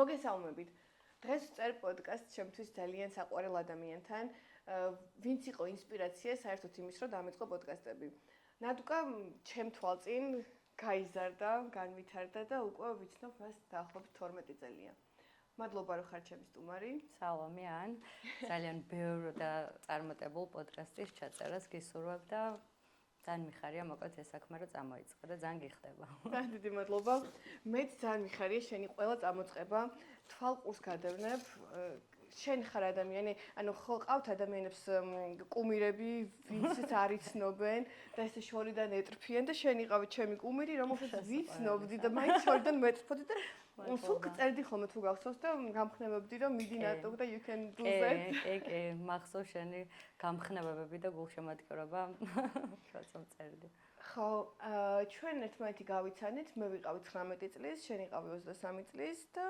მოგესალმებით. დღეს წერ პოდკასტ ჩემთვის ძალიან საყვარელ ადამიანთან, ვინც იყო ინსპირაცია საერთოდ იმის, რომ დამეწყო პოდკასტები. ნადუკა ჩემ თვალწინ გაიზარდა, განვითარდა და უკვე ვიცნობ მას დაახლოებით 12 წელია. მადლობა რომ ხარ ჩემი სტუმარი. სალამი ან ძალიან ბევრ და წარმატებულ პოდკასტის ჩაწერას გისურვებ და ძალიან მიხარია მოკლედ ეს საქმე რომ წამოიწყო და ძალიან გიხდება. ძალიან დიდი მადლობა. მეც ძალიან მიხარია შენი ყველა წამოწყება. თვალყურს გადავნებ. შენ ხარ ადამიანი, ანუ ხო ყავთ ადამიანებს კუმირები, ვინც არ იცნობენ და ესე შორიდან ეტრფიან და შენ იყავი ჩემი კუმირი, რომელსაც ვიცნობდი და მაინც შორიდან მეტრფოდი და სულ წერდი ხოლმე თუ გახსოვს და გამხნევებდი რომ მიდი ნატო და you can do that. კი, მახსოვს შენი გამხნევებები და გულშემატკივრობა, როცა წერდი. ხო, ჩვენ ერთმანეთი გავიცანით, მე ვიყავი 19 წლის, შენ იყავი 23 წლის და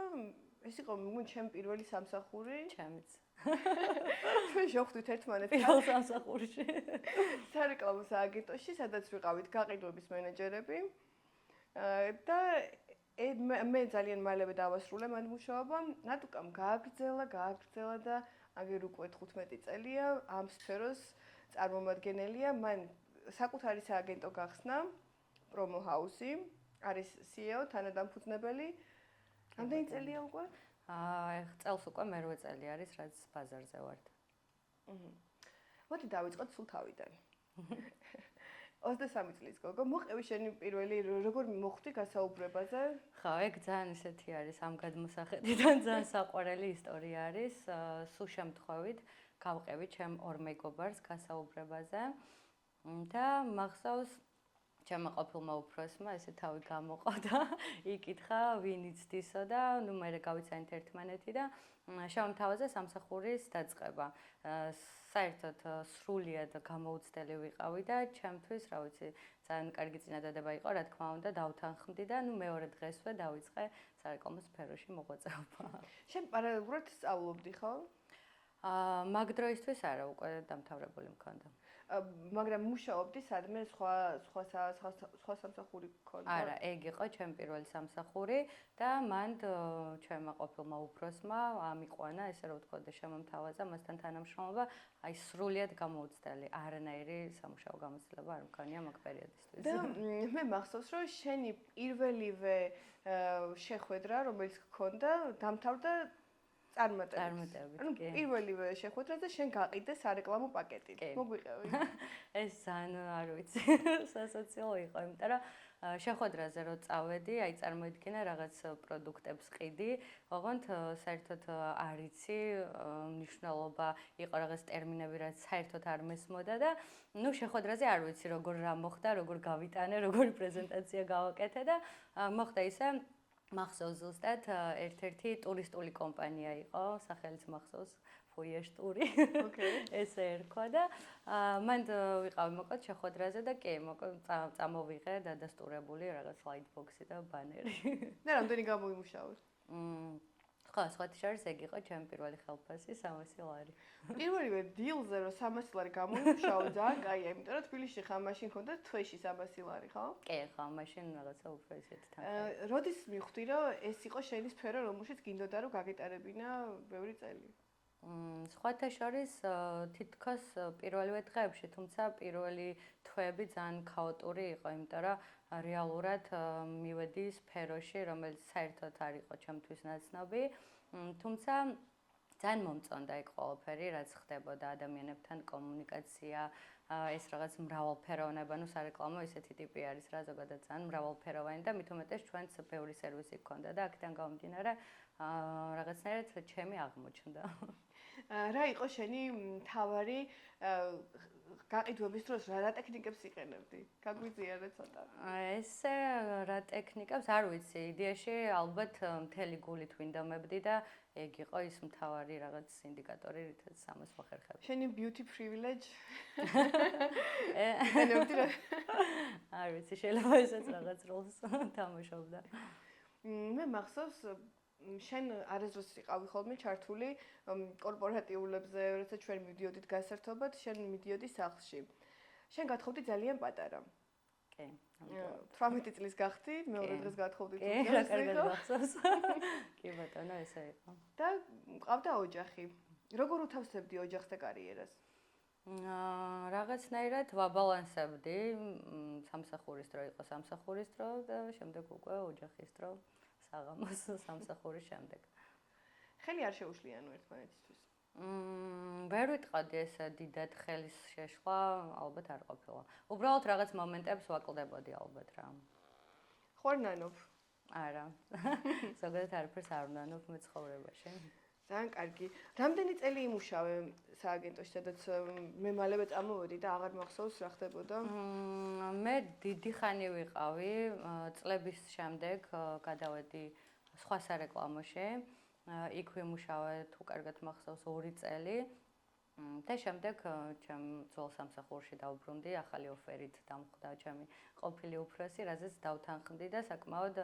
ეს იყო ჩემი პირველი სამსახური. ჩემიც. ჩვენ შევხვდით ერთმანეთს პირველ სამსახურში. სარეკლამო სააგენტოში, სადაც ვიყავით გაყიდვების მენეჯერები. და მე ძალიან მალევე დავასრულე მან მუშაობა. ნატუკამ გააგრძელა და აგერ უკვე 15 წელია ამ სფეროს წარმომადგენელია. მან საკუთარი სააგენტო გახსნა, პრომო ჰაუსი, არის CEO, თანადამფუძნებელი. რამდენი წელია უკვე? წელს უკვე მე-8 წელი არის, რაც ბაზარზე ვართ. მოდი დავიწყოთ სულ თავიდან. 23 წლის გოგო, მოყევი შენი პირველი როგორ მოხვდი გასაუბრებაზე? ხო, ეგ ძალიან ისეთი არის ამ გადმოსახედიდან ძალიან საყვარელი ისტორია არის. სულ შემთხვევით გავყევი ჩემ ორ მეგობარს გასაუბრებაზე და მახსოვს ჩემმა ყოფილმა უფროსმა ესე თავი გამოყო და იკითხა ვინ იცდისო და ნუ მე გავიცანით ერთმანეთი და შემთავაზე სამსახურის დაწყება. საერთოდ სრულიად გამოუცდელი ვიყავი და ჩემთვის, რა ვიცი, ძალიან კარგი წინადადება იყო, რა თქმა უნდა, დავთანხმდი და ნუ მეორე დღესვე დავიწყე სარეკლამო სფეროში მოღვაწეობა. შენ პარალელურად სწავლობდი, ხო? მაგ დროისთვის არა, უკვე დამთავრებული მქონდა. მაგრამ მუშაობდი სადმე სხვა სამსახური გქონდა? არა, ეგ იყო ჩემი პირველი სამსახური და მან ჩემმა ყოფილმა უფროსმა ამიყვანა, ესე რომ ვთქვა და შემომთავაზა მასთან თანამშრომლობა, აი სრულიად გამოუცდელი, არანაირი სამუშაო გამოცდილება არ მქონია მაგ პერიოდისთვის. და მე მახსოვს, რომ შენი პირველივე შეხვედრა, რომელიც გქონდა, დამთავრდა წარმატებით. ანუ პირველივე შეხვედრაზე შენ გაყიდე სარეკლამო პაკეტი. მოგვიყევი. ეს ძალიან არ ვიცი, სასოციალო იყო, იმიტომ რომ შეხვედრაზე რო წავედი, აი წარმოიდგინე რაღაც პროდუქტებს ყიდი, ოღონდ საერთოდ არ იცი, მნიშვნელობა იყო რაღაც ტერმინები, რაც საერთოდ არ მესმოდა და ნუ შეხვედრაზე არ ვიცი როგორ რა მოხდა, როგორ გავიტანე, როგორი პრეზენტაცია გავაკეთე და მოხდა ისე მახსოვს ზუსტად ერთ-ერთი ტურისტული კომპანია იყო, სახელიც მახსოვს Voyage ტური. ესე ერქვა და მან ვიყავი მოკლედ შეხვედრაზე და კი, მოკლედ წამოვიღე დადასტურებული რაღაც slidebox-ი და ბანერი. და რამდენი გამოიმუშაოთ? ხო, სხვათა შორის ეგ იყო ჩემი პირველი ხელფასი 300 ლარი. პირველივე დილზე რომ 300 ლარი გამოიმუშაო, ძალიან კაია, იმიტომ რომ თბილისში ხა მაშინ ქონდა თვეში 300 ლარი, ხო? კი, ხო, მაშინ რაღაცა უფრო ისეთი თანხა. როდის მივხვდი რომ ეს იყო შენი სფერო, რომელშიც გინდოდა რომ გაგიტარებინა ბევრი წელი? სხვათა შორის თითქოს პირველივე დღეებში, თუმცა პირველი თვეები ძალიან ქაოტური იყო, იმიტომ რომ რეალურად მივედი სფეროში, რომელიც საერთოდ არ იყო ჩემთვის ნაცნობი, თუმცა ძალიან მომწონდა ეგ ყველაფერი, რაც ხდებოდა ადამიანებთან კომუნიკაცია, ეს რაღაც მრავალფეროვნება, ნუ სარეკლამო ისეთი ტიპი არის რა, ზოგადად ძალიან მრავალფეროვანი და მით უმეტეს ჩვენც ბევრი სერვისი გქონდა და აქედან გამომდინარე რაღაცნაირად ჩემი აღმოჩნდა. რა იყო შენი მთავარი გაყიდვების დროს რა ტექნიკებს იყენებდი? გაგვიზიარე ცოტა. ესე რა ტექნიკებს არ ვიცი, იდეაში ალბათ მთელი გულით ვინდომებდი და ეგ იყო ის მთავარი რაღაც ინდიკატორი, რითაც ამას ვახერხებდი. შენი beauty privilege? არ ვიცი, შეიძლება ესაც რაღაც როლს თამაშობდა. მე მახსოვს შენ არასდროს იყავი ხოლმე ჩართული კორპორატიულებზე, როცა ჩვენ მივდიოდით გასართობად, შენ მიდიოდი სახლში. შენ გათხოვდი ძალიან პატარა. კი. 18 წლის გახდი, მეორე დღეს გათხოვდი კი, რა კარგად გახსოვს. კი ბატონო, ესე იყო. და მყავდა ოჯახი. როგორ უთავსებდი ოჯახს და კარიერას? რაღაცნაირად ვაბალანსებდი, სამსახურის დრო იყო სამსახურის დრო და შემდეგ უკვე ოჯახის დრო, საღამოს სამსახურის შემდეგ. ხელი არ შეუშლიანო ერთმანეთისთვის. ვერ ვიტყოდი ესე დიდად ხელის შეშლა, ალბათ არ ყოფილა. უბრალოდ რაღაც მომენტებს ვაკლდებოდი ალბათ რა. ხوار ნანობ? არა. ზოგადად არაფერს არ ვნანობ მე ცხოვრებაში. ძალიან კარგი. რამდენი წელი იმუშავე სააგენტოში, სადაც მე მალევე წამოვედი და აღარ მახსოვს რა ხდებოდა? მე დიდი ხანი ვიყავი, წლების შემდეგ გადავედი სხვა სარეკლამოში. იქ ვიმუშავე, თუ კარგად მახსოვს 2 წელი. და შემდეგ ჩემ ძველ სამსახურში დავბრუნდი, ახალი ოფერით დამხვდა ჩემი ყოფილი უფროსი, რაზეც დავთანხმდი და საკმაოდ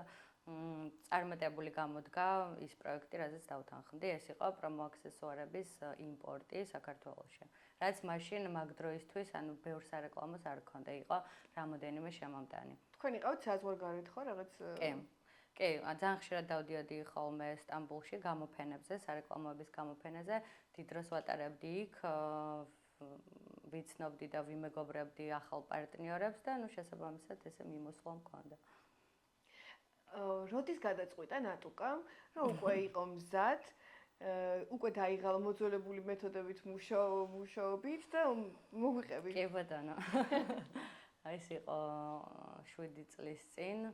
წარმატებული გამოდგა ის პროექტი, რაზეც დავთანხმდი. ეს იყო პრომოაქსესუარების იმპორტი საქართველოში. რაც მაშინ მაგ დროისთვის, ანუ ბევრ სარეკლამოს არ ჰქონდა, იყო რამოდენიმე შემომტანი. თქვენ იყავთ საზღვარგარეთ ხო რაღაც? კი, ძალიან ხშირად დავდიოდი ხოლმე სტამბოლში გამოფენებზე, სარეკლამოების გამოფენაზე, დიდ დროს ვატარებდი იქ, ვიცნობდი და ვიმეგობრებდი ახალ პარტნიორებს და ნუ შესაბამისად ესე მიმოსვლა მქონდა. როდის გადაწყვიტა ნატუკამ, რომ უკვე იყო მზად, უკვე დაიღალა მოძველებული მეთოდებით მუშაობით და მოგვიყევი? კი ბატონო. ეს იყო 7 წლის წინ.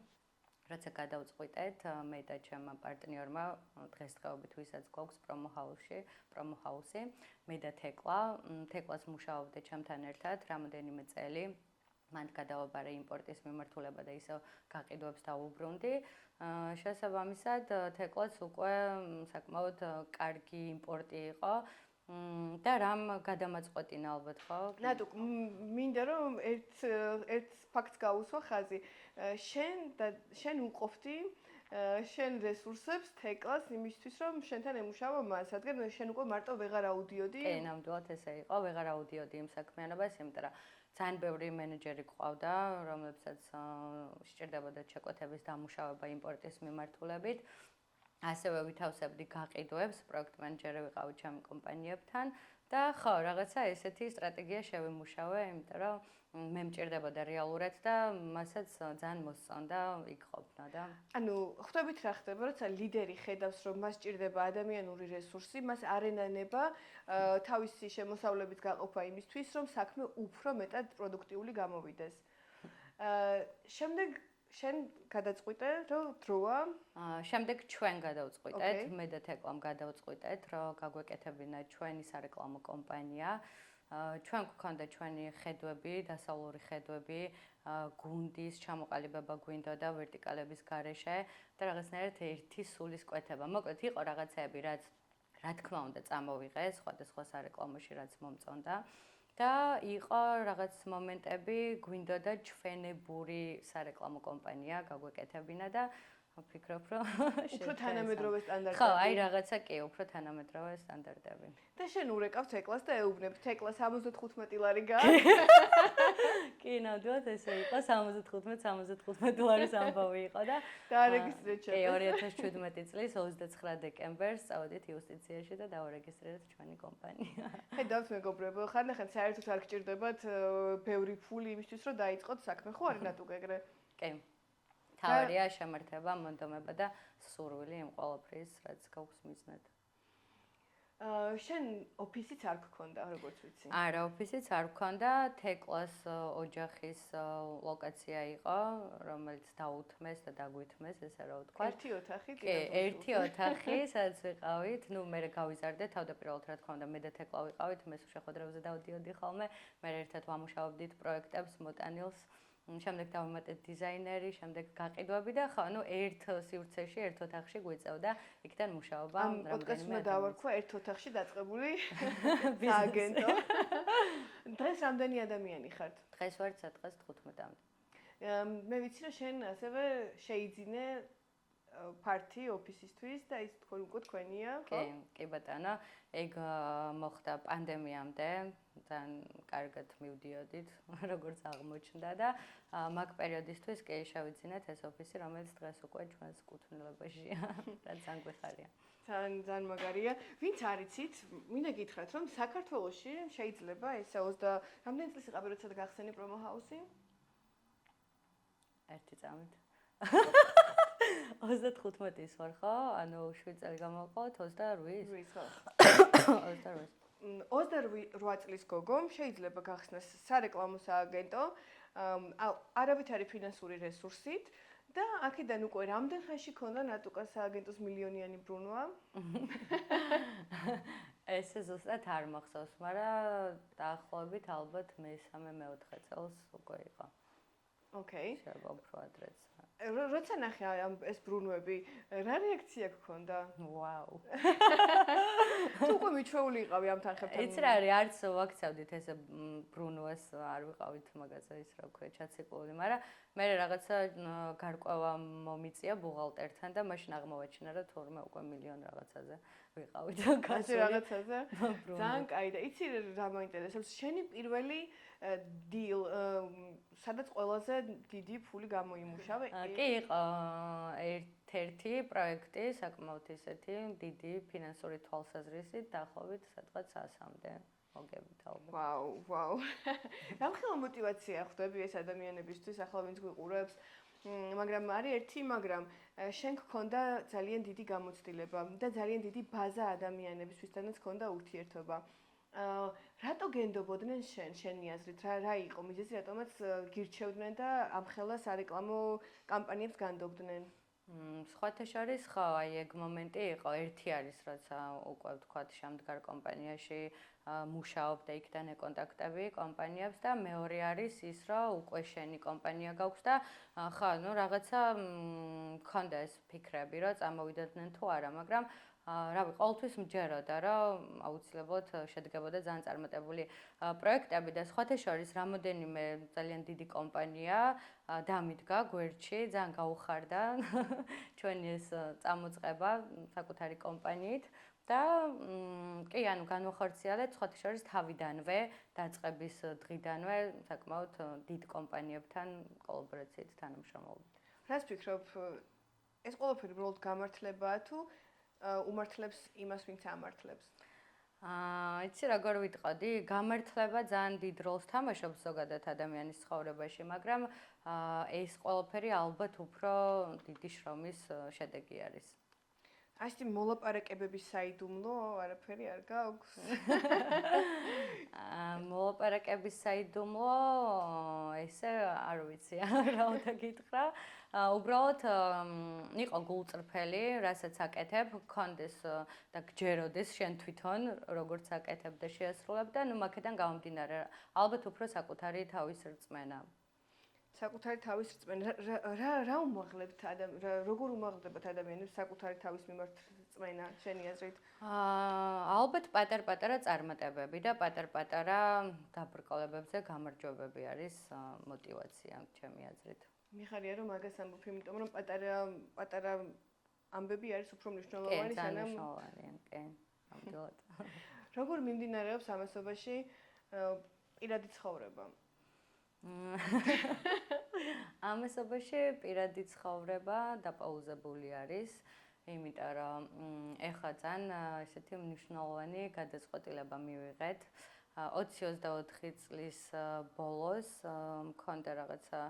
როცა გადავწყვიტეთ მე და ჩემმა პარტნიორმა დღესდღეობით ვისაც გვაქვს პრომოჰაუსი, მე და თეკლას მუშაობდა ჩემთან ერთად რამოდენიმე წელი. მან გადავაბარა იმპორტის მიმართულება და ისევ გაყიდვებს დავუბრუნდი. შესაბამისად, თეკლაც უკვე საკმაოდ კარგი იმპორტი იყო. და რამ გადამაწყვეტინა ალბათ ხო? ნატუკ, მინდა რომ ერთ ფაქტს გავუსვა ხაზი. შენ უყოფდი შენ რესურსებს თეკლას იმისთვის რომ შენთან ემუშავა მას, რადგან შენ უკვე მარტო ვეღარ აუდიოდი. კი, ნამდვილად ესე იყო, ვეღარ აუდიოდი იმ საქმიანობას, იმიტომ რომ ძალიან ბევრი მენეჯერი გვყავდა, რომლებსაც სჭირდებოდა ჩაკვეთების დამუშავება იმპორტის მიმართულებით. ასევე ვითავსებდი გაყიდვებს, პროექტ მენეჯერი ვიყავი ჩემ კომპანიებთან და ხო, რაღაცა ესეთი სტრატეგია შევიმუშავე, იმიტომ რომ მე მჭირდებოდა რეალურად და მასაც ძალიან მოსწონდა იქ ყოფნა და ანუ ხვდებით რა ხდება, როცა ლიდერი ხედავს, რომ მას სჭირდება ადამიანური რესურსი, მას არ ენანება თავისი შემოსავლების გაყოფა იმისთვის, რომ საქმე უფრო მეტად პროდუქტიული გამოვიდეს. შემდეგ შენ გადაწყვიტე, რომ დროა? შემდეგ ჩვენ გადავწყვიტეთ, მე და თეკლამ გადავწყვიტეთ, რომ გაგვეკეთებინა ჩვენი სარეკლამო კომპანია. ჩვენ გვქონდა ჩვენი ხედვები, დასავლური ხედვები, გუნდის ჩამოყალიბება გვინდოდა ვერტიკალების გარეშე და რაღაცნაირად ერთი სულის კვეთება. მოკლედ იყო რაღაცები, რაც რა თქმა უნდა წამოვიღეს სხვადასხვა სარეკლამოში, რაც მომწონდა. და იყო რაღაც მომენტები, გვინდოდა ჩვენებური სარეკლამო კომპანია გაგვეკეთებინა და ვფიქრობ, რომ უფრო თანამედროვე სტანდარტები. ხო, აი რაღაცა კი, უფრო თანამედროვე სტანდარტები. და შენ ურეკავ თეკლას და ეუბნებ, თეკლა 75 ლარი გაქვს? კი, ნამდვილად ესე იყო, 75 ლარის ამბავი იყო და დაარეგისტრეთ კი, 2017 წლის 29 დეკემბერს წავედით იუსტიციაში და დავარეგისტრირეთ ჩვენი კომპანია. ხედავთ მეგობრებო, ხანდახან საერთოდ არ გჭირდებათ ბევრი ფული იმისთვის, რომ დაიწყოთ საქმე, ხო არის ნატუკ ეგრე? კი. თავარია შემართება, მონდომება და სურვილი იმ ყველაფრის, რაც გაქვს მიზნად. შენ ოფისიც არ გქონდა, როგორც ვიცი? არა, ოფისიც არ გქონდა, თეკლას ოჯახის ლოკაცია იყო, რომელიც დაუთმეს და დაგვითმეს, ესე რა ვთქვა. ერთი ოთახი? კი, ერთი ოთახი, სადაც ვიყავით. ნუ მე გავიზარდე, თავდაპირველად რა თქმა უნდა, მე და თეკლა ვიყავით, მე შეხვედრებზე დავდიოდი ხოლმე, მე ერთად ვამუშავებდით პროექტებს, მოტანილს. შემდეგ დავიმატეთ დიზაინერი, შემდეგ გაყიდვები და ხო, ნუ ერთ სივრცეში, ერთ ოთახში გვიწევდა იქიდან მუშაობა. ამ პოდკასტმა დავარქვა ერთ ოთახში დაწყებული სააგენტო. დღეს რამდენი ადამიანი ხართ? დღეს ვართ სადღაც 15-მდე. მე ვიცი, რომ შენ ასევე შეიძინე ფართი ოფისისთვის და ის თქვენია, ხო? კი ბატონო, ეგ მოხდა პანდემიამდე, ძალიან კარგად მივდიოდით, როგორც აღმოჩნდა და მაგ პერიოდისთვის კი შევიძინეთ ეს ოფისი, რომელიც დღეს უკვე ჩვენს კუთვნილებაშია, რაც ძალიან გვიხარია. ძალიან მაგარია. ვინც არიცით, მინდა გითხრათ, რომ საქართველოში შეიძლება ესე 20 რამდენი წელი იყავი, როცა გახსენი პრომო ჰაუსი? ერთი წამით. 35-ის ვარ ხო? ანუ 7 წელი გამოვყავთ 28-ის? 8-ის ხო. 28-ის. 28 წლის გოგო შეიძლება გახსნას სარეკლამო სააგენტო, არავითარი ფინანსური რესურსით და აქედან უკვე რამდენ ხანში ქონდა ნატუკა სააგენტოს მილიონიანი ბრუნვა? ესე ზუსტად არ მახსოვს, მაგრამ დაახლოებით ალბათ მე-3-4 წელს უკვე იყო. ოკეი. შეიძლება უფრო ადრეც. როცა ნახე ეს ბრუნვები, რა რეაქცია გქონდა? ვაუ. თუ უკვე მიჩვეული იყავი ამ თანხებთან? იცი რა არის, არც ვაქცევდით ესე ბრუნვას, არ ვიყავით მაგაზე ის რა ვქვია, ჩაციკლული, მაგრამ მე რაღაცა გარკვევა მომიწია ბუღალტერთან და მაშინ აღმოვაჩინა, რომ თურმე უკვე მილიონ რაღაცაზე ვიყავით გასული რაღაცაზე. ძალიან კაი და იცი რა მაინტერესებს, შენი პირველი დილ, სადაც ყველაზე დიდი ფული გამოიმუშავე? კი იყო ერთ-ერთი პროექტი, საკმაოდ ისეთი დიდი ფინანსური თვალსაზრისით, დაახლოებით სადღაც 100-მდე მოგებით ალბათ. ვაუ. რამხელა мотиваცია ხვდები ეს ადამიანებისთვის, ახლა ვინც გვიყურებს, მაგრამ არის ერთი, მაგრამ შენ გქონდა ძალიან დიდი გამოცდილება და ძალიან დიდი ბაზა ადამიანებისთვისაც გქონდა ურთიერთობა. რატო გენდობოდნენ შენი აზრით? რა იყო მიზეზი, რატომაც გირჩევდნენ და ამხელა სარეკლამო კამპანიებს განდობდნენ? სხვათა შორის ხო, აი ეგ მომენტი იყო. ერთი არის, როცა უკვე ვთქვათ, შემდგარ კომპანიაში მუშაობ და იქიდან ეკონტაქტები კომპანიებს და მეორე არის ის, რომ უკვე შენი კომპანია გაქვს და ხო, ну რაღაცა მქონდა ეს ფიქრები, რომ წამოვიდნენ თუ არა, მაგრამ რავი, ყოველთვის მჯეროდა, რომ აუცილებლად შედგებოდა ძალიან წარმატებული პროექტები და სხვათა შორის რამოდენიმე ძალიან დიდი კომპანია დამიდგა გვერდში, ძალიან გაუხარდა ჩვენი ეს წამოწყება საკუთარი კომპანიით და კი, ანუ განვახორციელეთ სხვათა შორის თავიდანვე, დაწყების დღიდანვე საკმაოდ დიდ კომპანიებთან კოლაბორაციით თანამშრომლობით. რას ფიქრობ, ეს ყველაფერი უბრალოდ გამართლებაა თუ უმართლებს იმას, ვინც ამართლებს? იცი როგორ ვიტყოდი, გამართლება ძალიან დიდ როლს თამაშობს ზოგადად ადამიანის ცხოვრებაში, მაგრამ ეს ყველაფერი ალბათ უფრო დიდი შრომის შედეგი არის. ასეთი მოლაპარაკებების საიდუმლო არაფერი არ გაქვს? მოლაპარაკების საიდუმლო ესე არ ვიცი, რა უნდა გითხრა. უბრალოდ იყო გულწრფელი, რასაც აკეთებ, გქონდეს და გჯეროდეს შენ თვითონ, როგორც აკეთებ და შეასრულებ და ნუ აქედან გამომდინარე, ალბათ უფრო საკუთარი თავის რწმენა. საკუთარი თავის რწმენა, რა უმაღლებთ როგორ უმაღლდებათ ადამიანებს საკუთარი თავის მიმართ რწმენა, შენი აზრით? ალბათ პატარ-პატარა წარმატებები და პატარ-პატარა დაბრკოლებებზე გამარჯვებები არის мотиваცია, ჩემი აზრით. მიხარია რომ მაგას ამბობ, იმიტომ რომ პატარა ამბები არის უფრო მნიშვნელოვანი, სანამ მნიშვნელოვანია, კი, ნამდვილად. როგორ მიმდინარეობს ამასობაში პირადი ცხოვრება? ამასობაში პირადი ცხოვრება დაპაუზებული არის, იმიტომ რომ ეხლა ძალიან ესეთი მნიშვნელოვანი გადაწყვეტილება მივიღეთ. 20-24 წლის ბოლოს მქონდა რაღაცა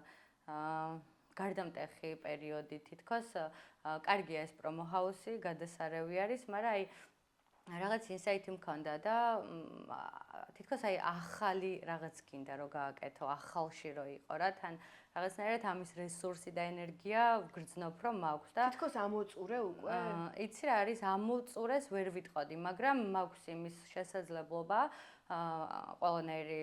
გარდამტეხი პერიოდი თითქოს, კარგია ეს პრომო ჰაუსი, გადასარევი არის, მაგრამ აი რაღაც ინსაიტი მქონდა და თითქოს აი ახალი რაღაც გინდა რომ გააკეთო, ახალში რო იყო რა, თან რაღაცნაირად ამის რესურსი და ენერგია ვგრძნობ რომ მაქვს და თითქოს ამოწურე უკვე? იცი რა არის, ამოწურეს ვერ ვიტყოდი, მაგრამ მაქვს იმის შესაძლებლობა ყველანაირი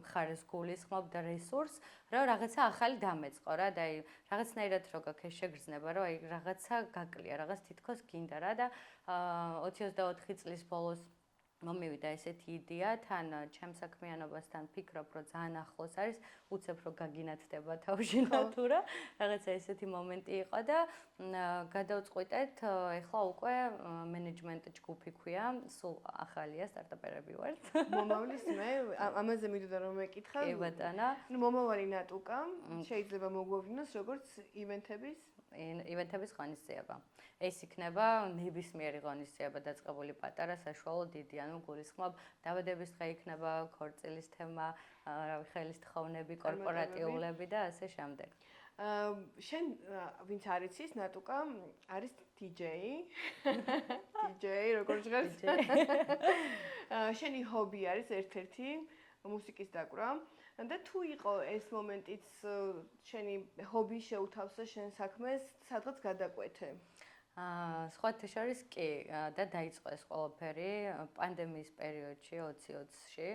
მხარეს გულისხმობ და რესურს, რომ რაღაცა ახალი დამეწყო რა და აი რაღაცნაირად რო გაქეს შეგრძნება, რომ აი რაღაცა გაკლია, რაღაც თითქოს გინდა რა და 24 წლის ბოლოს მომივიდა ესეთი იდეა, თან ჩემს საქმიანობასთან ფიქრობ, რომ ძალიან ახლოს არის, უცებ რომ გაგინათდება თავში ნატურა, რაღაცა ესეთი მომენტი იყო და გადავწყვიტეთ, ეხლა უკვე მენეჯმენტ ჯგუფი ქვია, სულ ახალია, სტარტაპერები ვართ. მომავლის მე ამაზე მინდოდა რომ მეკითხა. კი ბატონო. ნუ მომავალი ნატუკა შეიძლება მოგვავრინოს როგორც ივენთების ღონისძიება. ეს იქნება ნებისმიერი ღონისძიება დაწყებული პატარა, საშუალო, დიდი, ანუ გულისხმობ დაბადების დღე იქნება, ქორწილის თემა, რავი, ხელისთხოვნები, კორპორატიულები და ასე შემდეგ. შენ ვინც არ იცის, ნატუკა არის DJ. DJ როგორ ჟღერს? შენი ჰობი არის ერთ-ერთი მუსიკის დაკვრა. და თუ იყო ეს მომენტიც შენი ჰობი შეუთავსა შენ საქმეს, სადღაც გადაკვეთე? სხვათა შორის კი და დაიწყო ეს ყველაფერი პანდემიის პერიოდში 2020-ში.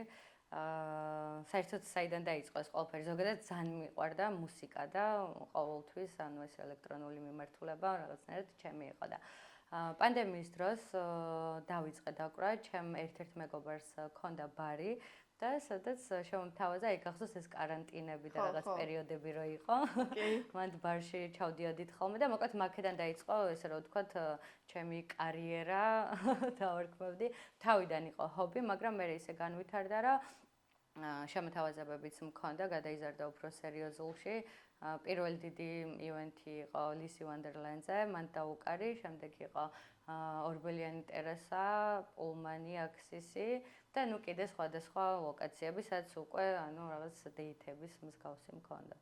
საერთოდ საიდან დაიწყო ეს ყველაფერი? ზოგადად ძალიან მიყვარდა მუსიკა და ყოველთვის ანუ ეს ელექტრონული მიმართულება რაღაცნაირად ჩემი იყო და პანდემიის დროს დავიწყე დაკვრა, ჩემ ერთ-ერთ მეგობარს ჰქონდა ბარი და სადაც შემოთავაზა, აი გახსოვს ეს კარანტინები და რაღაც პერიოდები რო იყო. მანდ ბარში ჩავდიოდით ხოლმე და მოკლედ მაქედან დაიწყო, ესე რომ ვთქვათ, ჩემი კარიერა დავარქმევდი. თავიდან იყო ჰობი, მაგრამ მე ისე განვითარდა, რომ შემოთავაზებებიც მქონდა, გადაიზარდა უფრო სერიოზულში. პირველი დიდი ივენთი იყო ლისი ვანდერლენდზე, მან დაუკარი, შემდეგ იყო ორბელიანი ტერასა, პულმანი, აქსისი და ნუ კიდე სხვადასხვა ლოკაციები, სადაც უკვე ანუ რაღაც დეითების მსგავსი მქონდა.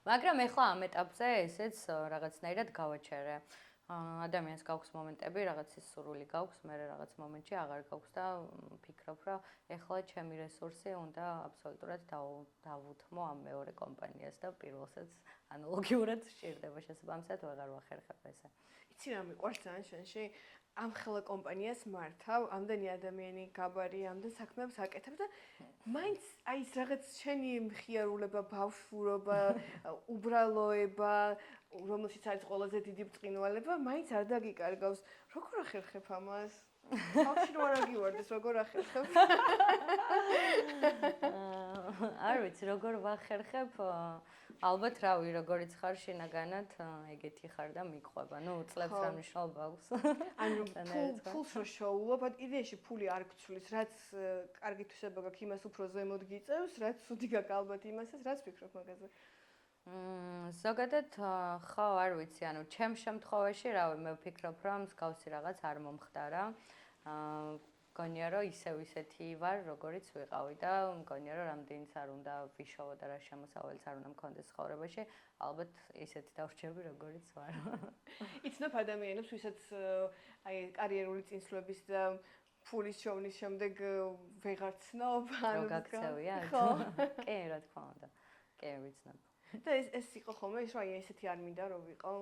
მაგრამ ეხლა ამ ეტაპზე ესეც რაღაცნაირად გავაჩერე. ადამიანს გაქვს მომენტები, რაღაცის სურვილი გაქვს, მე რაღაც მომენტში აღარ გაქვს და ვფიქრობ, რომ ეხლა ჩემი რესურსი უნდა აბსოლუტურად დავუთმო ამ მეორე კომპანიას და პირველსაც ანალოგიურად სჭირდება შესაბამისად ვეღარ ვახერხებ ესე. იცი რა მიყვარს ძალიან შენში? ამ ხელა კომპანიას მართავ, ამდენი ადამიანი გაბარი, ამდენ საქმეებს აკეთებ და მაინც აი ეს რაღაც შენი მხიარულება, ბავშვურობა, უბრალოება, რომელშიც არის ყველაზე დიდი ბრწყინვალება, მაინც არ დაგიკარგავს. როგორ ახერხებ ამას? თავში რო არ აგივარდეს, როგორ ახერხებ? არ ვიცი, როგორ ვახერხებ. ალბათ რავი, როგორიც ხარ შინაგანად, ეგეთი ხარ და მიყვება. ნუ წლებს რა მნიშვნელობა აქვს. ანუ ფულს რო შოულობ, იდეაში ფული არ გცვლის, რაც კარგი თვისება გაქვს, იმას უფრო ზემოთ გიწევს, რაც ცუდი გაქვს ალბათ იმასაც, რაც ვფიქრობ მაგაზე. ზოგადად ხო, არ ვიცი, ანუ ჩემ შემთხვევაში, რავი, მე ვფიქრობ, რომ მსგავსი რაღაც არ მომხდარა. მგონია, რომ ისეთი ვარ, როგორიც ვიყავი და მგონია, რომ რამდენიც არ უნდა ვიშოვო და რა შემოსავალიც არ უნდა მქონდეს ცხოვრებაში, ალბათ ისეთი დავრჩები, როგორიც ვარ. იცნობ ადამიანებს, ვისაც აი კარიერული წინსვლების და ფულის შოვნის შემდეგ ვეღარ ცნობ, ანუ გაქცევია? ხო. კი, რა თქმა უნდა. კი, ვიცნობ. და ეს იყო ხოლმე ის, რომ აი ესეთი არ მინდა რომ ვიყო?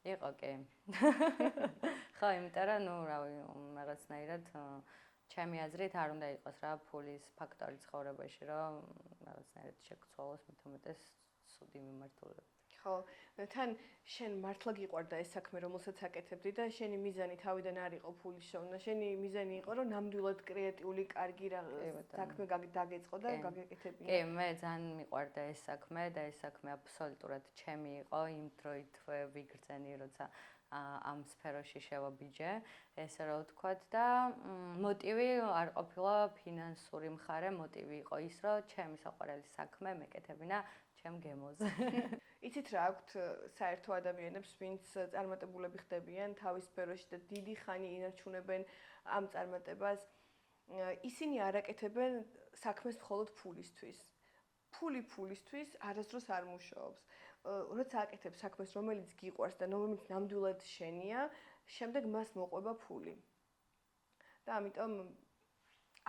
იყო, კი. ხო, იმიტომ რომ ნუ რავი, რაღაცნაირად ჩემი აზრით არ უნდა იყოს რა ფულის ფაქტორი ცხოვრებაში, რომ რაღაცნაირად შეგცვალოს მithumetes სუდი მიმართულებით. ხო, თან შენ მართლა გიყვარდა ეს საქმე, რომელსაც აკეთებდი და შენი მიზანი თავიდან არ იყო ფულის შოვნა. შენი მიზანი იყო, რომ ნამდვილად კრეატიული, კარგი საქმე დაგეწყო და გაგეკეთებინა. კი, მე ძალიან მიყვარდა ეს საქმე და ეს საქმე აბსოლუტურად ჩემი იყო იმ დროით ვიგრძენი, როცა ამ სფეროში შევაბიჯე, ესე რომ ვთქვათ და მოტივი არ ყოფილა ფინანსური მხარე, მოტივი იყო ის, რომ ჩემი საყვარელი საქმე მეკეთებინა ჩემ გემოზე. იცით რა აქვთ საერთო ადამიანებს, ვინც წარმატებულები ხდებიან თავის სფეროში და დიდი ხანი ინარჩუნებენ ამ წარმატებას, ისინი არ აკეთებენ საქმეს მხოლოდ ფულისთვის. ფული ფულისთვის არასდროს არ მუშაობს. როცა აკეთებ საქმეს, რომელიც გიყვარს და რომელიც ნამდვილად შენია, შემდეგ მას მოყვება ფული. და ამიტომ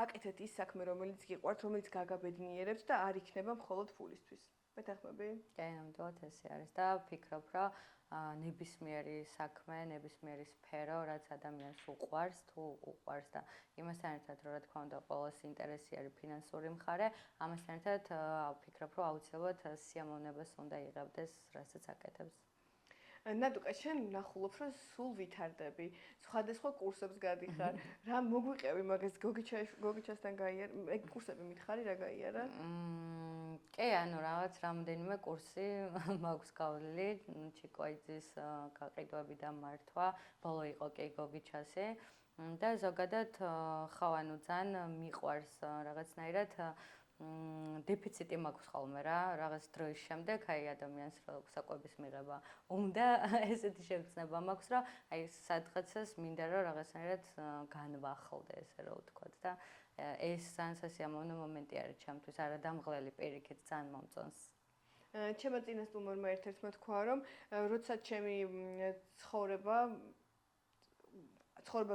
აკეთეთ ის საქმე, რომელიც გიყვართ, რომელიც გაგაბედნიერებთ და არ იქნება მხოლოდ ფულისთვის. მეთანხმები? კი, ნამდვილად ესე არის და ვფიქრობ, რომ ნებისმიერი საქმე, ნებისმიერი სფერო, რაც ადამიანს უყვარს, თუ უყვარს და იმასთან ერთად, რომ რა თქმა უნდა, ყოველს ინტერესი არის ფინანსური მხარე, ამასთან ერთად ვფიქრობ, რომ აუცილებლად სიამოვნებას უნდა იღებდეს, რასაც აკეთებს. ნატუკა, შენ ნახულობ, რომ სულ ვითარდები, სხვადასხვა კურსებს გადიხარ. რა მოგვიყევი მაგას გოგიჩასთან გაიარა? ეგ კურსები მითხარი რა გაიარა? კი, ანუ რაღაც რამდენიმე კურსი მაქვს გავლილი, ჩიკვაიძის გაყიდვები და მართვა, ბოლო იყო კი გოგიჩასი და ზოგადად ხო, ანუ ძალიან მიყვარს რაღაცნაირად დეფიციტი მაქვს ხოლმე რა, რაღაც დროის შემდეგ, აი ადამიანს რა საკვების მიღება უნდა, ესეთი შეგრძნება მაქვს, რომ აი სადღაცას მინდა რომ რაღაცნაირად განვახლდე, ესე რომ ვთქვათ და ეს ძალიან სასიამოვნო მომენტი არის ჩემთვის, არა დამღლელი პირიქით ძალიან მომწონს. ჩემო წინასწარმოებმა ერთ-ერთმა თქვა, რომ როცა ჩემი ცხოვრება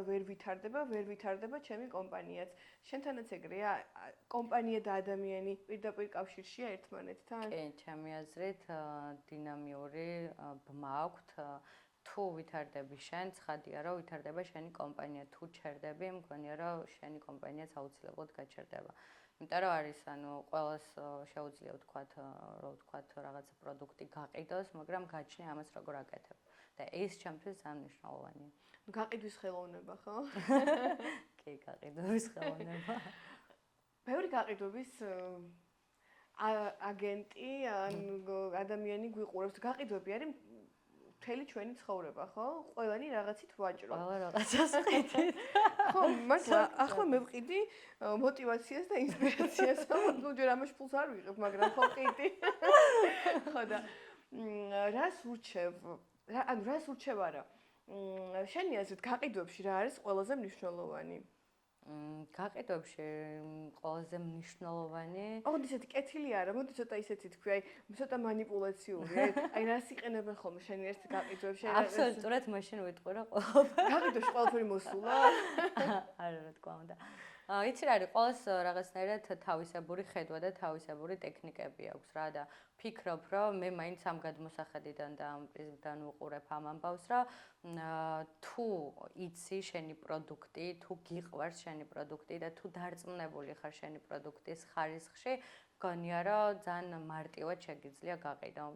ვერ ვითარდება ჩემი კომპანიაც. შენთანაც ეგრეა? კომპანია და ადამიანი პირდაპირ კავშირშია ერთმანეთთან? კი, ჩემი აზრით დინამიური ბმა აქვთ. თუ ვითარდები შენ, ცხადია რომ ვითარდება შენი კომპანია. თუ ჩერდები, მგონია რომ შენი კომპანიაც აუცილებლად გაჩერდება. იმიტომ რომ არის, ანუ ყველას შეუძლია ვთქვათ, რაღაცა პროდუქტი გაყიდოს, მაგრამ გაჩნია ამას როგორ აკეთებ. და ეს ჩემთვის ძალიან მნიშვნელოვანია. გაყიდვის ხელოვნება, ხო? კი, გაყიდვის ხელოვნება. ბევრი გაყიდვების აგენტი ან ადამიანი გვიყურებს. გაყიდვები არის მთელი ჩვენი ცხოვრება, ხო? ყველანი რაღაცით ვაჭრობ. ყველა რაღაცას ყიდით. ხო, მართლა ახლა მე ვყიდი мотиваციას და ინსპირაციას. ნუ ჯერ ამაში ფულს არ ვიღებ, მაგრამ ხო ყიდი. ხო და რას ურჩევ? ანუ რას ურჩევ არა? შენი აზრით გაყიდვებში რა არის ყველაზე მნიშვნელოვანი? გაყიდვებში ყველაზე მნიშვნელოვანი ოღონდ ისეთი კეთილი არა, მოდი ცოტა ისეთი თქვი, აი ცოტა манипуляციური, აი რას იყენებენ ხოლმე შენი ერთ გაყიდვებში? აბსოლუტურად მაშინ ვიტყვი რა ყველაფერი. გაყიდვებში ყველაფერი მოსულა? არა, რა თქმა უნდა. იცი რა არის, ყველას რაღაცნაირად თავისებური ხედვა და თავისებური ტექნიკები აქვს რა და ფიქრობ, რომ მე მაინც ამ გადმოსახედიდან და ამ პრიზმიდან ვუყურებ ამ ამბავს, რომ თუ იცი შენი პროდუქტი, თუ გიყვარს შენი პროდუქტი და თუ დარწმუნებული ხარ შენი პროდუქტის ხარისხში, მგონია, რომ ძალიან მარტივად შეგიძლია გაყიდო.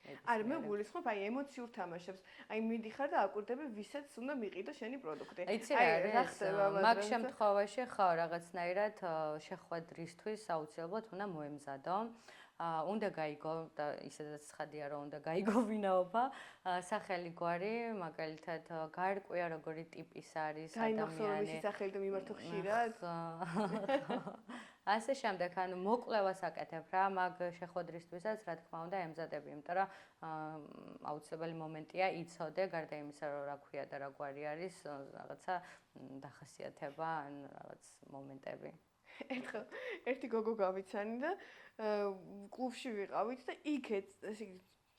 არა, მე გულისხმობ აი ემოციურ თამაშებს. აი მიდიხარ და აკვირდები, ვისაც უნდა მიყიდო შენი პროდუქტი. იცი რა არის, მაგ შემთხვევაში ხო რაღაცნაირად შეხვედრისთვის აუცილებლად უნდა მოემზადო. უნდა გაიგო და ისედაც ცხადია რომ უნდა გაიგო ვინაობა, სახელი გვარი, მაგალითად გარკვეა როგორი ტიპის არის ადამიანი. დაიმახსოვრე მისი სახელი და მიმართო ხშირად. ასე შემდეგ, ანუ მოკვლევას აკეთებ რა, მაგ შეხვედრისთვისაც რა თქმა უნდა ემზადები, იმიტომ რომ აუცილებელი მომენტია იცოდე, გარდა იმისა რომ რა ქვია და რა გვარი არის, რაღაცა დახასიათება ან რაღაც მომენტები. ერთხელ ერთი გოგო გავიცანი და კლუბში ვიყავით და იქეთ ესე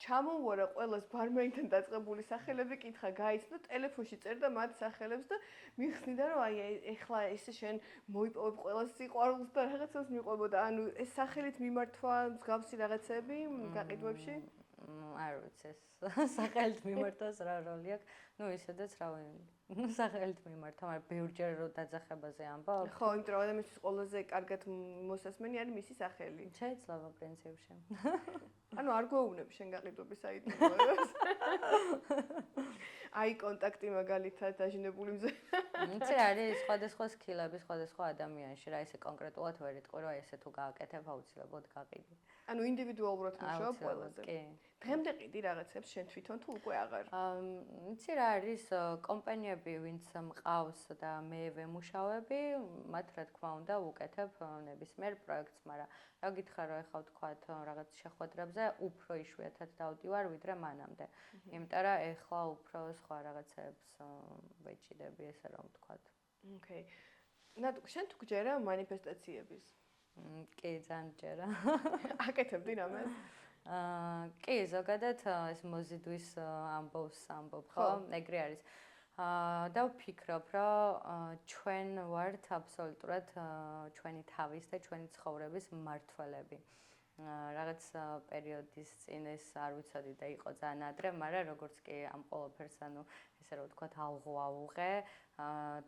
ჩამოვარა ყველას ბარმენთან დაწყებული სახელები, კითხა გაიცნო, ტელეფონში წერდა მათ სახელებს და მიხსნიდა რომ აი ეხლა ესე შენ მოიპოვებ ყველას სიყვარულს და რაღაცას მიყვებოდა. ანუ ეს სახელით მიმართვა მსგავსი რაღაცები გაყიდვებში? არ ვიცი ეს სახელით მიმართვას რა როლი აქვს. ნუ ისედაც რავი სახელით მიმართა, მაგრამ ბევრჯერ რო დაძახებაზე ამბობ. ხო, იმიტომ რომ ადამიანისთვის ყველაზე კარგად მოსასმენი არის მისი სახელი. შეიძლება პრინციპში. ანუ არ გვეუბნები შენ გაყიდვების საიტებს. აი კონტაქტი მაგალითად დაჟინებული მზე. იცი რა არის სხვადასხვა სკილები სხვადასხვა ადამიანში რა ესე კონკრეტულად ვერ იტყვი რომ ესე თუ გააკეთებ აუცილებლად გაყიდი. ანუ ინდივიდუალურად მუშაობ ყველაზე. კი. დღემდე ყიდი რაღაცებს შენ თვითონ თუ უკვე აღარ? იცი რა არის კომპანიები ვინც მყავს და მე ვემუშავები, მათ რა თქმა უნდა ვუკეთებ ნებისმიერ პროექტს, მაგრამ რა გითხრა რომ ეხლა ვთქვათ რაღაც შეხვედრებზე უფრო იშვიათად დავდივარ ვიდრე მანამდე. იმიტომ რომ ეხლა უფრო სხვა რაღაცებს ვეჭიდები ესე რომ ვთქვათ. ოკეი. ნატუ შენ თუ გჯერა მანიფესტაციების? კი, ძალიან ჯერა. აკეთებდი რამეს? კი, ზოგადად ეს მოზიდვის ამბობს ამბობ, ხო? ეგრე არის. და ვფიქრობ, რომ ჩვენ ვართ აბსოლუტურად ჩვენი თავის და ჩვენი ცხოვრების მმართველები. რაღაც პერიოდის წინ ეს არ ვიცოდი და იყო ძალიან ადრე, მაგრამ როგორც კი ამ ყველაფერს ესე რომ ვთქვათ ალღო ავუღე,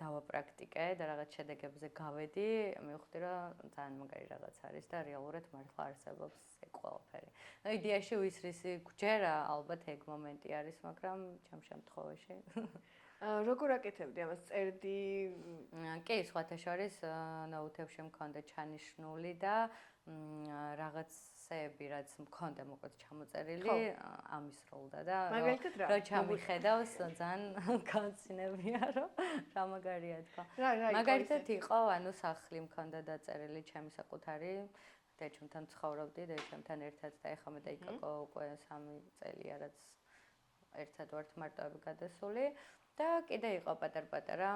დავაპრაქტიკე და რაღაც შედეგებზე გავედი, მივხვდი რომ ძალიან მაგარი რაღაც არის და რეალურად მართლა არსებობს ეგ ყველაფერი. იდეაში ვისრისი გვჯერა, ალბათ ეგ მომენტი არის, მაგრამ ჩემ შემთხვევაში როგორ აკეთებდი ამას? წერდი? კი, სხვათა შორის ნოუთებში მქონდა ჩანიშნული და რაღაცები, რაც მქონდა მოკლედ ჩამოწერილი, ამის როლდა და რო ჩამიხედავს, ძალიან განცინებია, რომ რა მაგარია თქვა. მაგალითად იყო, სახლი მქონდა დაწერილი ჩემი საკუთარი, დეჩემთან ცხოვრობდი, დეჩემთან ერთად და ეხლა მე და იკაკო უკვე 3 წელია, რაც ერთად ვართ მარტოები გადასული. და კიდე იყო პატარ-პატარა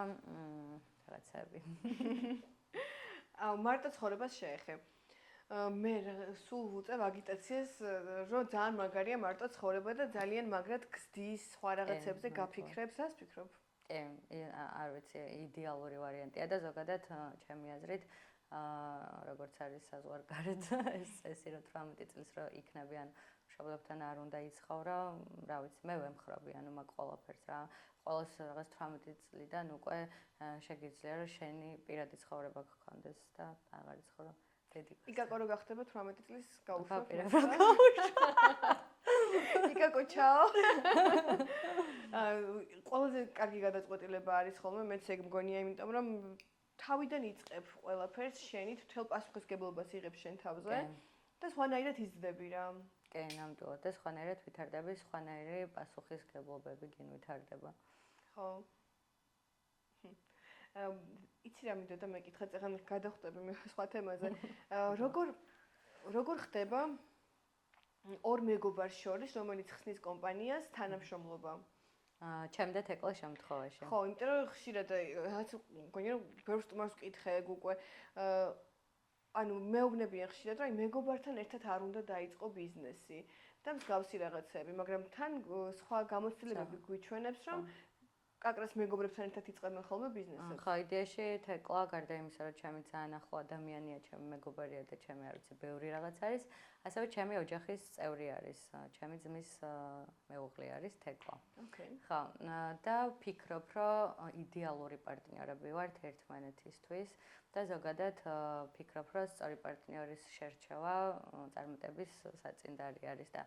რაღაცები. მარტო ცხოვრებას შეეხე. მე სულ ვუწევ აგიტაციას, რომ ძალიან მაგარია მარტო ცხოვრება და ძალიან მაგრად გზდის სხვა რაღაცებზე გაფიქრებს, რას ფიქრობ? კი, არ ვიცი, იდეალური ვარიანტია და ზოგადად ჩემი აზრით, როგორც არის საზღვარგარეთ, ეს რომ 18 წელს რო იქნებიან მშობლებთან არ უნდა იცხოვრო, რა ვიცი, მე ვემხრობი მაგ ყველაფერს რა. ყველას რაღაც 18 წლიდან უკვე შეგიძლია რომ შენი პირადი ცხოვრება გქონდეს და აღარ იცხოვრო დედიკას. იკაკო რო გახდება 18 წლის გაუშვა. იკაკო ჩაო. ყველაზე კარგი გადაწყვეტილება არის ხოლმე, მეც ეგ მგონია, იმიტომ რომ თავიდან იწყებ ყველაფერს შენი, თვითონ პასუხისგებლობას იღებ შენ თავზე და სხვანაირად იზრდები რა. კი, ნამდვილად და სხვანაირად ვითარდები, სხვანაირი პასუხისგებლობები გინვითარდება. ხო. იცი რა მინდოდა მეკითხა, წეგან გადახვდები მე სხვა თემაზე. როგორ ხდება ორ მეგობარს შორის, რომელიც ხსნის კომპანიას, თანამშრომლობა? ჩემ და თეკლას შემთხვევაში. ხო, იმიტომ რომ ხშირად რაღაც მგონია რომ ბევრ სტუმარს ვკითხე უკვე მეუბნებიან ხშირად, რომ მეგობართან ერთად არ უნდა დაიწყო ბიზნესი და მსგავსი რაღაცები, მაგრამ თან სხვა გამოცდილებები გვიჩვენებს, რომ კაკრას მეგობრებთან ერთად იწყებენ ხოლმე ბიზნესებს. ხო, იდეაში თეკლა გარდა იმისა, რომ ჩემი ძალიან ახლო ადამიანია, ჩემი მეგობარია და ჩემი არ ვიცი, ბევრი რაღაც არის, ასევე ჩემი ოჯახის წევრი არის, ჩემი ძმის მეუღლე არის თეკლა. ოკეი. ხო, და ვფიქრობ, რომ idеალური პარტნიორები ვართ ერთმანეთისთვის და ზოგადად ვფიქრობ, რომ სწორი პარტნიორის შერჩევა წარმატების საწინდარი არის და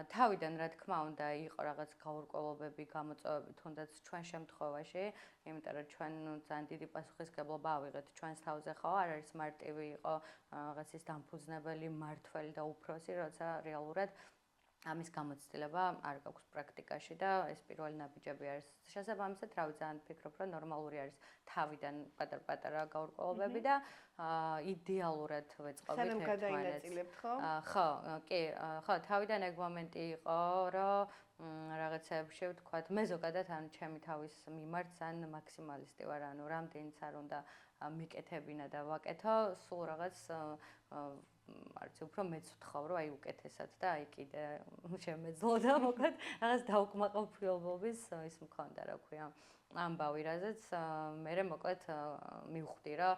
თავიდან რა თქმა უნდა იყო რაღაც გაურკვევლობები, გამოწვევები თუნდაც ჩვენ შემთხვევაში, იმიტომ რომ ჩვენ ძალიან დიდი პასუხისგებლობა ავიღეთ ჩვენს თავზე, ხო, არ არის მარტივი იყო რაღაც ის დამფუძნებელი, მართველი და უფროსი, როცა რეალურად ამის გამოცდილება არ გაქვს პრაქტიკაში და ეს პირველი ნაბიჯები არის. შესაბამისად, რავი, ძალიან ვფიქრობ, რომ ნორმალური არის თავიდან პატარ-პატარა გაურკვევლობები და იდეალურად ვეწყობით ერთმანეთს. სანამ გადაინაწილებთ, ხო? ხო, კი, ხო, თავიდან ეგ მომენტი იყო, რომ რაღაცებში ვთქვათ, მე ზოგადად ჩემი თავის მიმართ ძალიან მაქსიმალისტი ვარ, რამდენიც არ უნდა მიკეთებინა და ვაკეთო, სულ რაღაც არც უფრო მეც ვთხოვრო, აი უკეთესად და აი კიდე შემეძლო და მოკლედ რაღაც დაუკმაყოფილებობის ის მქონდა, რა ქვია, ამბავი, რაზეც მე მოკლედ მივხვდი, რომ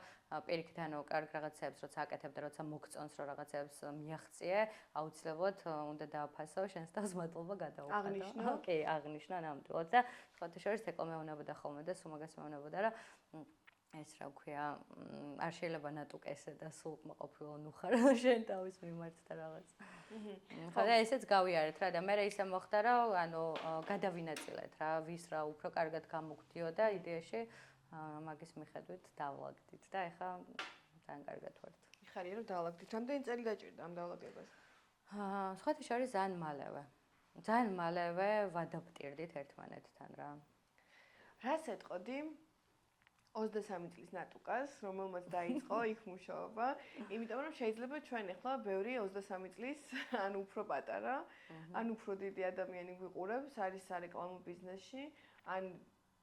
პირიქით კარგ რაღაცებს როცა აკეთებ და როცა მოგწონს რომ რაღაცებს მიაღწიე, აუცილებლად უნდა დააფასო, შენს თავს მადლობა გადაუხადო. აღნიშნო? კი, აღნიშნო ნამდვილად და სხვათა შორის თეკლა მეუბნებოდა ხოლმე და სულ მაგას მეუბნებოდა, რომ ეს რა ქვია, არ შეიძლება ნატუკესე და სულ კმაყოფილო ნუხარ შენ თავის მიმართ და რაღაც. ხო და ესეც გავიარეთ რა და მე ისე მოხდა რომ გადავინაწილეთ რა, ვის რა უფრო კარგად გამოგვდიო და იდეაში მაგის მიხედვით დავლაგდით და ეხლა ძალიან კარგად ვართ. მიხარია რომ დავლაგდით. რამდენი წელი დაჭირდა ამ დავლაგებას? სხვათა შორის ძალიან მალევე. ძალიან მალევე ვადაპტირდით ერთმანეთთან რა. რას ეტყოდი 23 წლის ნატუკას, რომელმაც დაიწყო იქ მუშაობა, იმიტომ რომ შეიძლება ჩვენ ახლა ბევრი 23 წლის, ან უფრო პატარა, ან უფრო დიდი ადამიანი გვიყურებს, არის სარეკლამო ბიზნესში, ან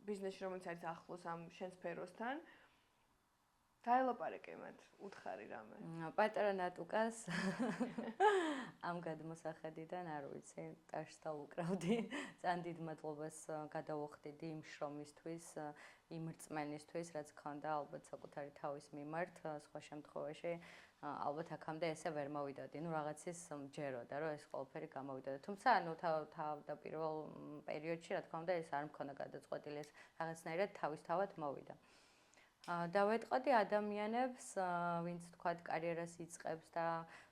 ბიზნესში, რომელიც არის ახლოს ამ შენ სფეროსთან. დაელაპარაკე მათ, უთხარი რამე. პატარა ნატუკას ამ გადმოსახედიდან არ ვიცი, ტაშს დავუკრავდი. ძალიან დიდ მადლობას გადავუხდიდი იმ შრომისთვის, იმ რწმენისთვის, რაც ქონდა ალბათ საკუთარი თავის მიმართ, სხვა შემთხვევაში ალბათ აქამდე ესე ვერ მოვიდოდი. ნუ რაღაცის მჯეროდა, რომ ეს ყველაფერი გამოვიდოდა. თუმცა, ანუ თავდაპირველ პერიოდში, რა თქმა უნდა, ეს არ მქონდა გადაწყვეტილი, ეს რაღაცნაირად თავისთავად მოვიდა. დავეტყოდი ადამიანებს, ვინც თქვათ კარიერას იწყებს და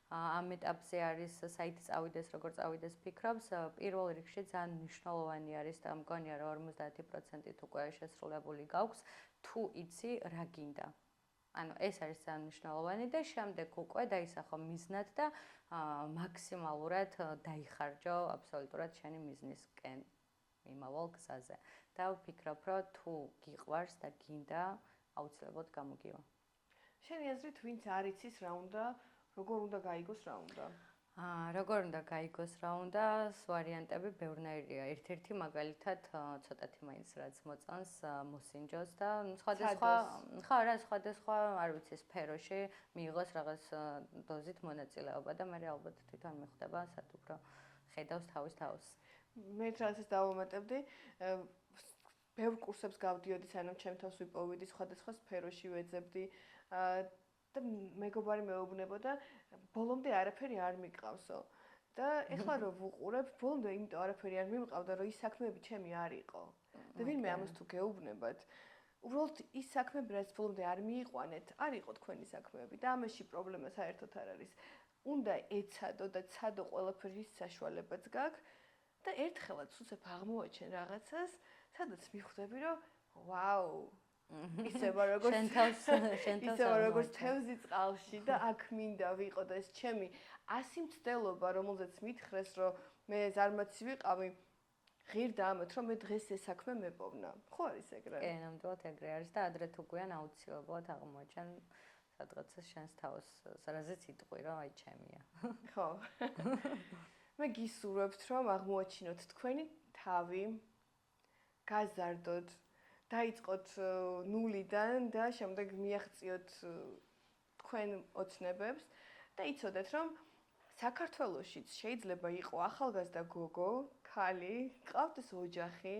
ამ ეტაპზე არის საით წავიდეს, როგორ წავიდეს ფიქრობს, პირველ რიგში ძალიან მნიშვნელოვანი არის და მგონია რომ 50%-ით უკვე შესრულებული გაქვს, თუ იცი რა გინდა. ანუ ეს არის ძალიან მნიშვნელოვანი და შემდეგ უკვე დაისახო მიზნად და მაქსიმალურად დაიხარჯო აბსოლუტურად შენი მიზნისკენ მიმავალ გზაზე. და ვფიქრობ, რომ თუ გიყვარს და გინდა აუცილებლად გამოგივა. შენი აზრით, ვინც არ იცის რა უნდა, როგორ უნდა გაიგოს რა უნდა? როგორ უნდა გაიგოს რა უნდა, ვარიანტები ბევრნაირია. ერთ-ერთი მაგალითად ცოტათი მაინც რაც მოწონს მოსინჯოს და სხვადასხვა სხვადასხვა არ ვიცი სფეროში მიიღოს რაღაც დოზით მონაწილეობა და მე ალბათ თვითონ მიხვდება სად უფრო ხედავს თავის თავს. მე რაღაცას დავამატებდი. ბევრ კურსებს გავდიოდი, სანამ ჩემ თავს ვიპოვიდი, სხვადასხვა სფეროში ვეძებდი და მეგობარი მეუბნებოდა, ბოლომდე არაფერი არ მიყავსო. და ეხლა რომ ვუყურებ, ბოლომდე იმიტომ არაფერი არ მიმყავდა, რომ ის საქმეები ჩემი არ იყო. და ვინმე ამას თუ გეუბნებათ, უბრალოდ ის საქმეები, რაც ბოლომდე არ მიიყვანეთ, არ იყო თქვენი საქმეები და ამაში პრობლემა საერთოდ არ არის. უნდა ეცადო და ცადო ყველაფრის საშუალებაც გაქვს და ერთხელაც უცებ აღმოაჩენ რაღაცას, სადაც მიხვდები, რომ ვაუ, ისევა როგორც თევზი წყალში და აქ მინდა ვიყო და ეს ჩემი 100 მცდელობა, რომელზეც მითხრეს, რომ მე ზარმაცი ვიყავი, ღირდა ამათ, რომ მე დღეს ეს საქმე მეპოვნა. ხო არის ეგრე? კი, ნამდვილად ეგრე არის და ადრე თუ გვიან აუცილებლად აღმოაჩენ სადღაცა შენს თავს, რაზეც იტყვი, რომ აი ჩემია. ხო. მე გისურვებთ, რომ აღმოაჩინოთ თქვენი თავი, გაზარდოთ, დაიწყოთ ნულიდან და შემდეგ მიაღწიოთ თქვენ ოცნებებს და იცოდეთ, რომ საქართველოშიც შეიძლება იყო ახალგაზრდა გოგო, ქალი, ყავდეს ოჯახი,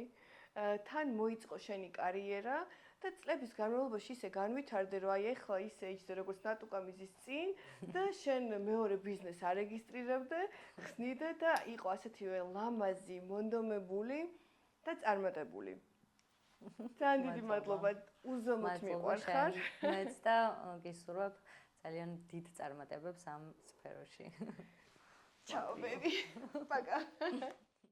თან მოიწყო შენი კარიერა და წლების განმავლობაში ისე განვითარდე, რომ აი ეხლა ისე იჯდე როგორც ნატუკა მიზის წინ და შენ მეორე ბიზნეს არეგისტრირებდე, ხსნიდე და იყო ასეთივე ლამაზი, მონდომებული და წარმატებული. ძალიან დიდი მადლობა, უზომოდ მიყვარხარ. მეც და გისურვებ ძალიან დიდ წარმატებებს ამ სფეროში. Ciao baby. Пока.